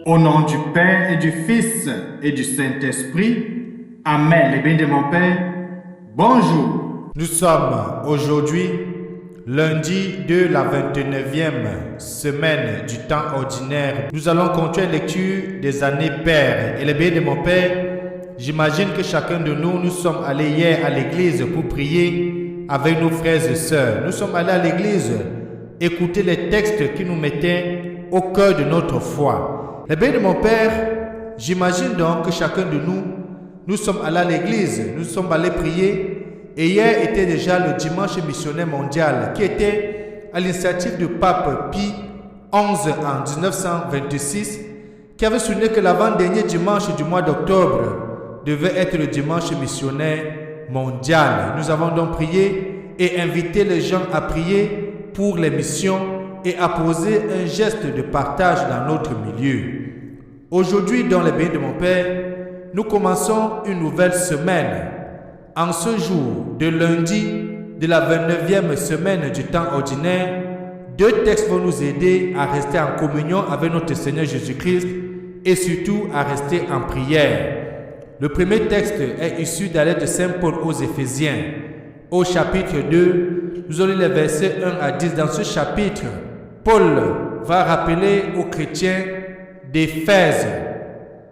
Au nom du Père et du Fils et du Saint-Esprit, Amen. Les bénis de mon Père, bonjour. Nous sommes aujourd'hui lundi de la 29e semaine du temps ordinaire. Nous allons continuer la lecture des années paires. Et les bénis de mon Père, j'imagine que chacun de nous sommes allés hier à l'église pour prier avec nos frères et sœurs. Nous sommes allés à l'église écouter les textes qui nous mettaient au cœur de notre foi. Les bénis de mon Père, j'imagine donc que chacun de nous sommes allés à l'église, nous sommes allés prier. Et hier était déjà le dimanche missionnaire mondial qui était à l'initiative du pape Pie XI en 1926 qui avait souligné que l'avant-dernier dimanche du mois d'octobre devait être le dimanche missionnaire mondial. Nous avons donc prié et invité les gens à prier pour les missions et à poser un geste de partage dans notre milieu. Aujourd'hui, dans les bénis de mon Père, nous commençons une nouvelle semaine. En ce jour de lundi de la 29e semaine du temps ordinaire, deux textes vont nous aider à rester en communion avec notre Seigneur Jésus-Christ et surtout à rester en prière. Le premier texte est issu de la lettre de Saint Paul aux Éphésiens. Au chapitre 2, nous allons les versets 1 à 10. Dans ce chapitre, Paul va rappeler aux chrétiens d'Éphèse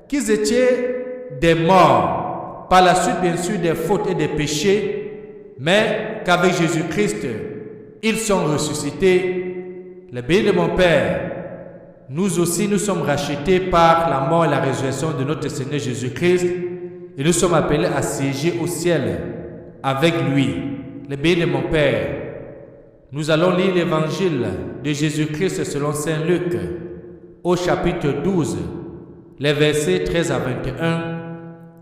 qu'ils étaient des morts, par la suite bien sûr des fautes et des péchés, mais qu'avec Jésus-Christ, ils sont ressuscités. Les bénis de mon Père, nous aussi nous sommes rachetés par la mort et la résurrection de notre Seigneur Jésus-Christ et nous sommes appelés à siéger au ciel avec lui. Les bénis de mon Père, nous allons lire l'évangile de Jésus-Christ selon Saint Luc au chapitre 12, les versets 13 à 21.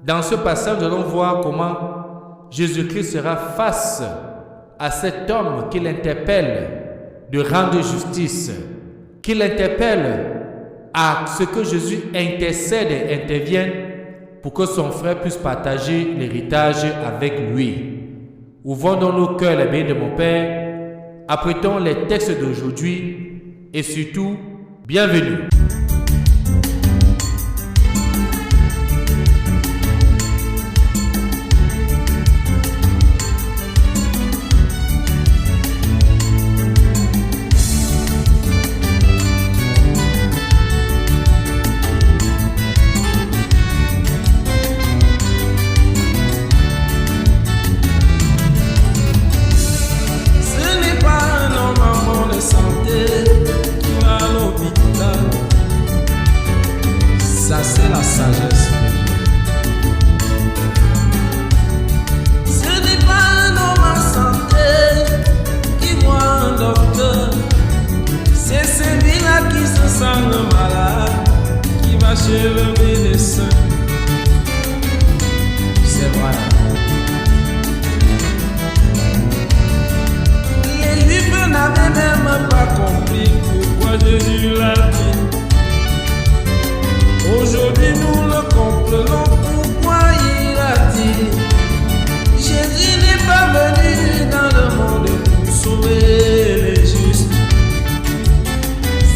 Dans ce passage, nous allons voir comment Jésus-Christ sera face à cet homme qui l'interpelle de rendre justice, qui l'interpelle à ce que Jésus intercède et intervienne pour que son frère puisse partager l'héritage avec lui. Ouvrons dans nos cœurs les bénis de mon Père, apprêtons les textes d'aujourd'hui et surtout, bienvenue.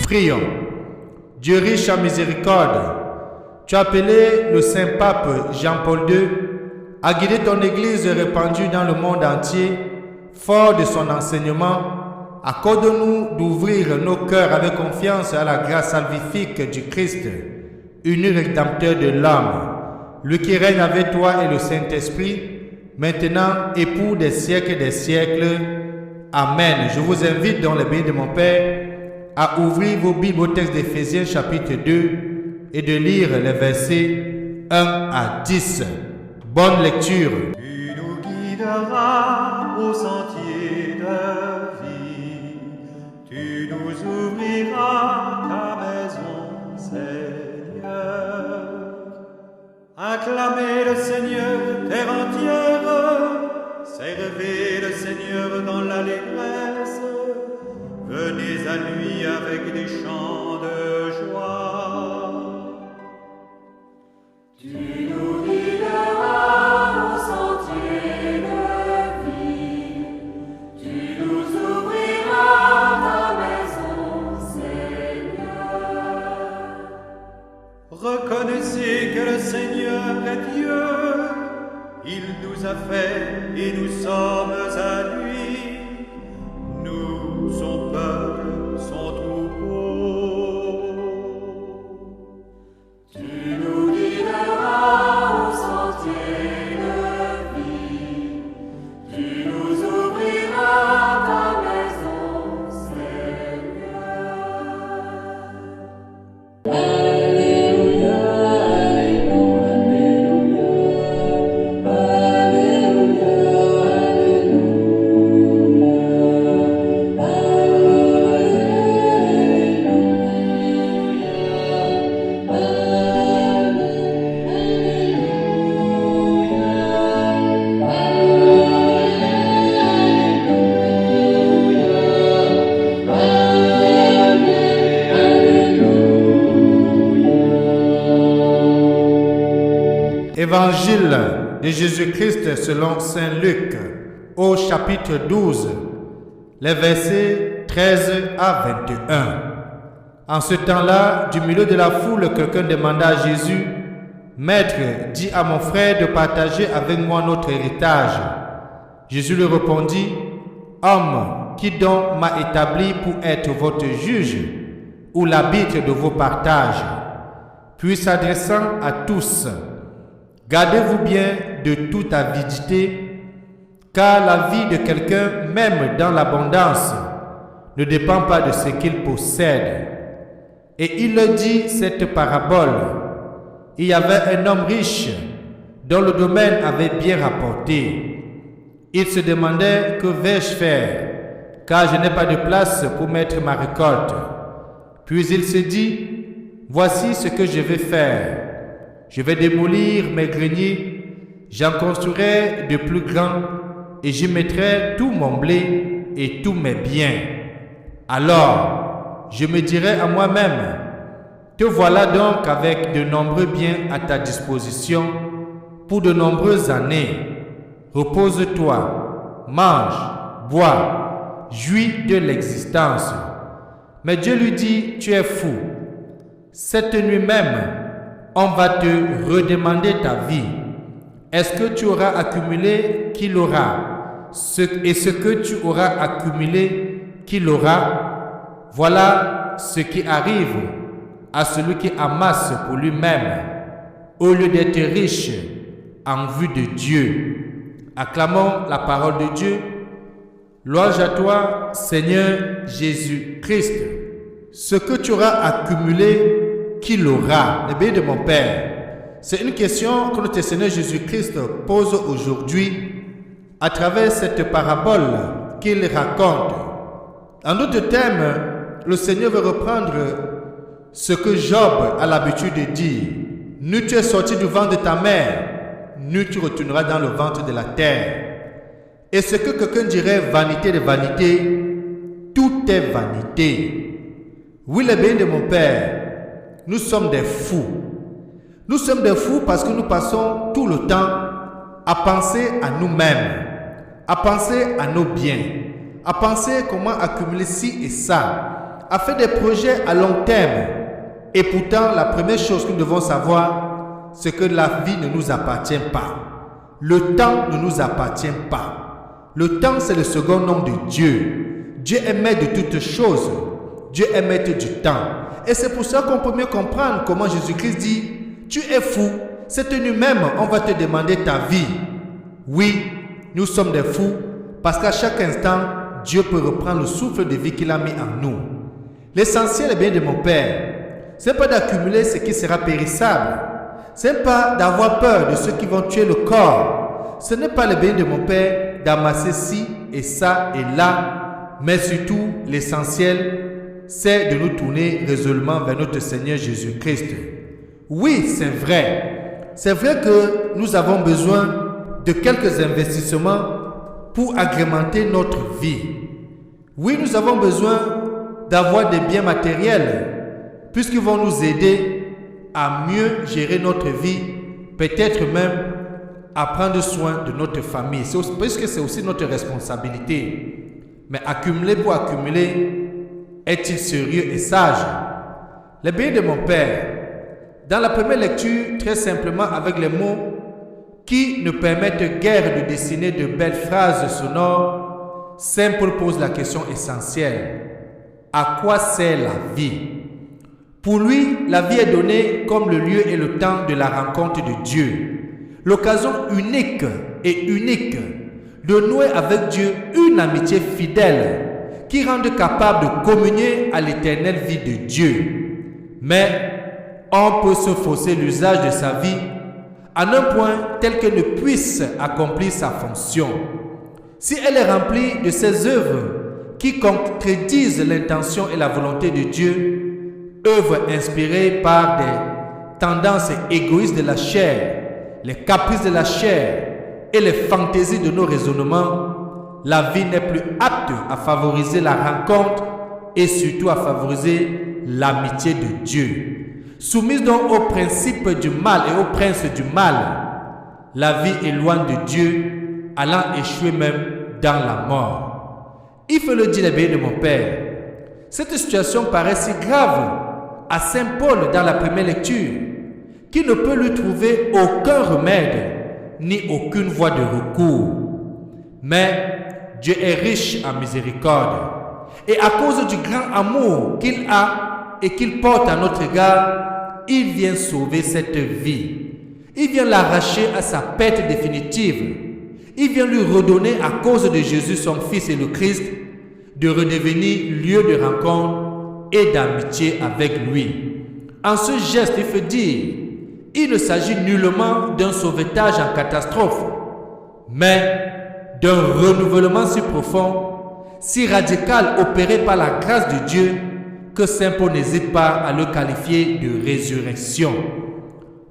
Prions. Dieu riche en miséricorde, tu as appelé le Saint-Pape Jean-Paul II à guider ton Église répandue dans le monde entier, fort de son enseignement. Accorde-nous d'ouvrir nos cœurs avec confiance à la grâce salvifique du Christ, unique rédempteur de l'homme, lui qui règne avec toi et le Saint-Esprit, maintenant et pour des siècles et des siècles. Amen. Je vous invite dans les bénis de mon Père à ouvrir vos Bibles au texte d'Éphésiens chapitre 2 et de lire les versets 1 à 10. Bonne lecture. Tu nous guideras au sentier de vie, tu nous ouvriras ta maison, Seigneur. Acclamez le Seigneur, terre entière, servez le Seigneur dans l'allégresse. Venez à lui avec des chants de joie. Tu nous guideras au sentier de vie, tu nous ouvriras ta maison, Seigneur. Évangile de Jésus-Christ selon Saint Luc, au chapitre 12, les versets 13 à 21. En ce temps-là, du milieu de la foule, quelqu'un demanda à Jésus, « Maître, dis à mon frère de partager avec moi notre héritage. » Jésus lui répondit, « Homme, qui donc m'a établi pour être votre juge ou l'arbitre de vos partages ?» Puis s'adressant à tous, « Gardez-vous bien de toute avidité, car la vie de quelqu'un, même dans l'abondance, ne dépend pas de ce qu'il possède. » Et il leur dit cette parabole. Il y avait un homme riche dont le domaine avait bien rapporté. Il se demandait, que vais-je faire, car je n'ai pas de place pour mettre ma récolte. Puis il se dit, voici ce que je vais faire. Je vais démolir mes greniers, j'en construirai de plus grands et j'y mettrai tout mon blé et tous mes biens. Alors, je me dirai à moi-même, te voilà donc avec de nombreux biens à ta disposition pour de nombreuses années. Repose-toi, mange, bois, jouis de l'existence. Mais Dieu lui dit, tu es fou. Cette nuit même, on va te redemander ta vie. Est-ce que tu auras accumulé qu'il aura, et ce que tu auras accumulé qu'il aura? Voilà ce qui arrive à celui qui amasse pour lui-même, au lieu d'être riche en vue de Dieu. Acclamons la parole de Dieu. Louange à toi, Seigneur Jésus-Christ. Ce que tu auras accumulé, qui l'aura? Le bien de mon Père. C'est une question que notre Seigneur Jésus-Christ pose aujourd'hui à travers cette parabole qu'il raconte. En d'autres termes, le Seigneur veut reprendre ce que Job a l'habitude de dire. Nul tu es sorti du ventre de ta mère, nul tu retourneras dans le ventre de la terre. Et ce que quelqu'un dirait vanité de vanité, tout est vanité. Oui, les bien de mon Père, nous sommes des fous. Nous sommes des fous parce que nous passons tout le temps à penser à nous-mêmes, à penser à nos biens, à penser comment accumuler ci et ça, à faire des projets à long terme. Et pourtant, la première chose que nous devons savoir, c'est que la vie ne nous appartient pas. Le temps ne nous appartient pas. Le temps, c'est le second nom de Dieu. Dieu est maître de toutes choses. Dieu est maître du temps. Et c'est pour ça qu'on peut mieux comprendre comment Jésus-Christ dit, tu es fou, cette nuit même, on va te demander ta vie. Oui, nous sommes des fous parce qu'à chaque instant, Dieu peut reprendre le souffle de vie qu'il a mis en nous. L'essentiel est bien de mon Père. Ce n'est pas d'accumuler ce qui sera périssable. Ce n'est pas d'avoir peur de ceux qui vont tuer le corps. Ce n'est pas le bien de mon Père d'amasser ci et ça et là. Mais surtout, l'essentiel, c'est de nous tourner résolument vers notre Seigneur Jésus-Christ. Oui, c'est vrai. C'est vrai que nous avons besoin de quelques investissements pour agrémenter notre vie. Oui, nous avons besoin d'avoir des biens matériels puisqu'ils vont nous aider à mieux gérer notre vie, peut-être même à prendre soin de notre famille, puisque c'est aussi notre responsabilité. Mais accumuler pour accumuler, est-il sérieux et sage? Les biens de mon Père, dans la première lecture, très simplement avec les mots qui ne permettent guère de dessiner de belles phrases sonores, Saint Paul pose la question essentielle. À quoi sert la vie? Pour lui, la vie est donnée comme le lieu et le temps de la rencontre de Dieu. L'occasion unique de nouer avec Dieu une amitié fidèle qui rende capable de communier à l'éternelle vie de Dieu. Mais on peut se fausser l'usage de sa vie à un point tel qu'elle ne puisse accomplir sa fonction. Si elle est remplie de ces œuvres qui contredisent l'intention et la volonté de Dieu, œuvres inspirées par des tendances égoïstes de la chair, les caprices de la chair et les fantaisies de nos raisonnements, la vie n'est plus apte à favoriser la rencontre et surtout à favoriser l'amitié de Dieu. Soumise donc au principe du mal et au prince du mal, la vie est loin de Dieu, allant échouer même dans la mort. Il faut le dire, les bénis de mon Père. Cette situation paraît si grave à Saint Paul dans la première lecture, qu'il ne peut lui trouver aucun remède, ni aucune voie de recours. Mais Dieu est riche en miséricorde, et à cause du grand amour qu'il a et qu'il porte à notre égard, il vient sauver cette vie. Il vient l'arracher à sa perte définitive. Il vient lui redonner, à cause de Jésus, son Fils et le Christ, de redevenir lieu de rencontre et d'amitié avec lui. En ce geste, il faut dire, il ne s'agit nullement d'un sauvetage en catastrophe, mais d'un renouvellement si profond, si radical opéré par la grâce de Dieu, que Saint Paul n'hésite pas à le qualifier de résurrection.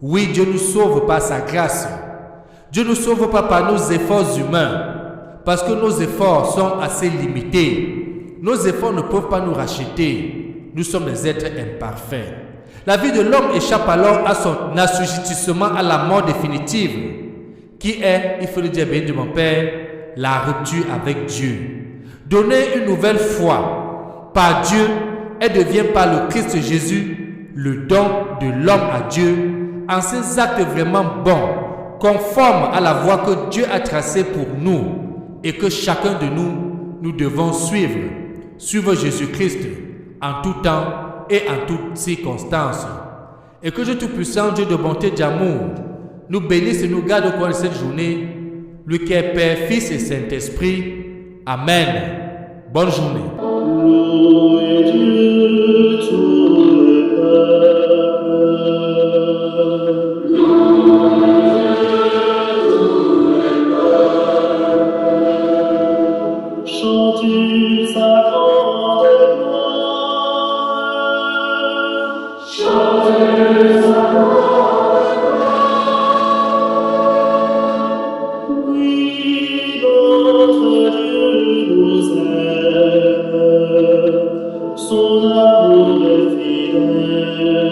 Oui, Dieu nous sauve par sa grâce. Dieu ne nous sauve pas par nos efforts humains, parce que nos efforts sont assez limités. Nos efforts ne peuvent pas nous racheter. Nous sommes des êtres imparfaits. La vie de l'homme échappe alors à son assujettissement à la mort définitive, qui est, il faut le dire bien de mon Père, la rupture avec Dieu. Donner une nouvelle foi par Dieu et devient par le Christ Jésus le don de l'homme à Dieu en ces actes vraiment bons, conformes à la voie que Dieu a tracée pour nous et que chacun de nous devons suivre. Suivre Jésus-Christ en tout temps et en toutes circonstances. Et que Dieu Tout-Puissant, Dieu de bonté et d'amour, nous bénisse et nous garde au cours de cette journée, lui qui est Père, Fils et Saint-Esprit. Amen. Bonne journée. Louez Dieu, tout le peuple. Chantez sa grande gloire. Chantez sa grande gloire. Oui, notre Dieu nous aime, son amour est fidèle.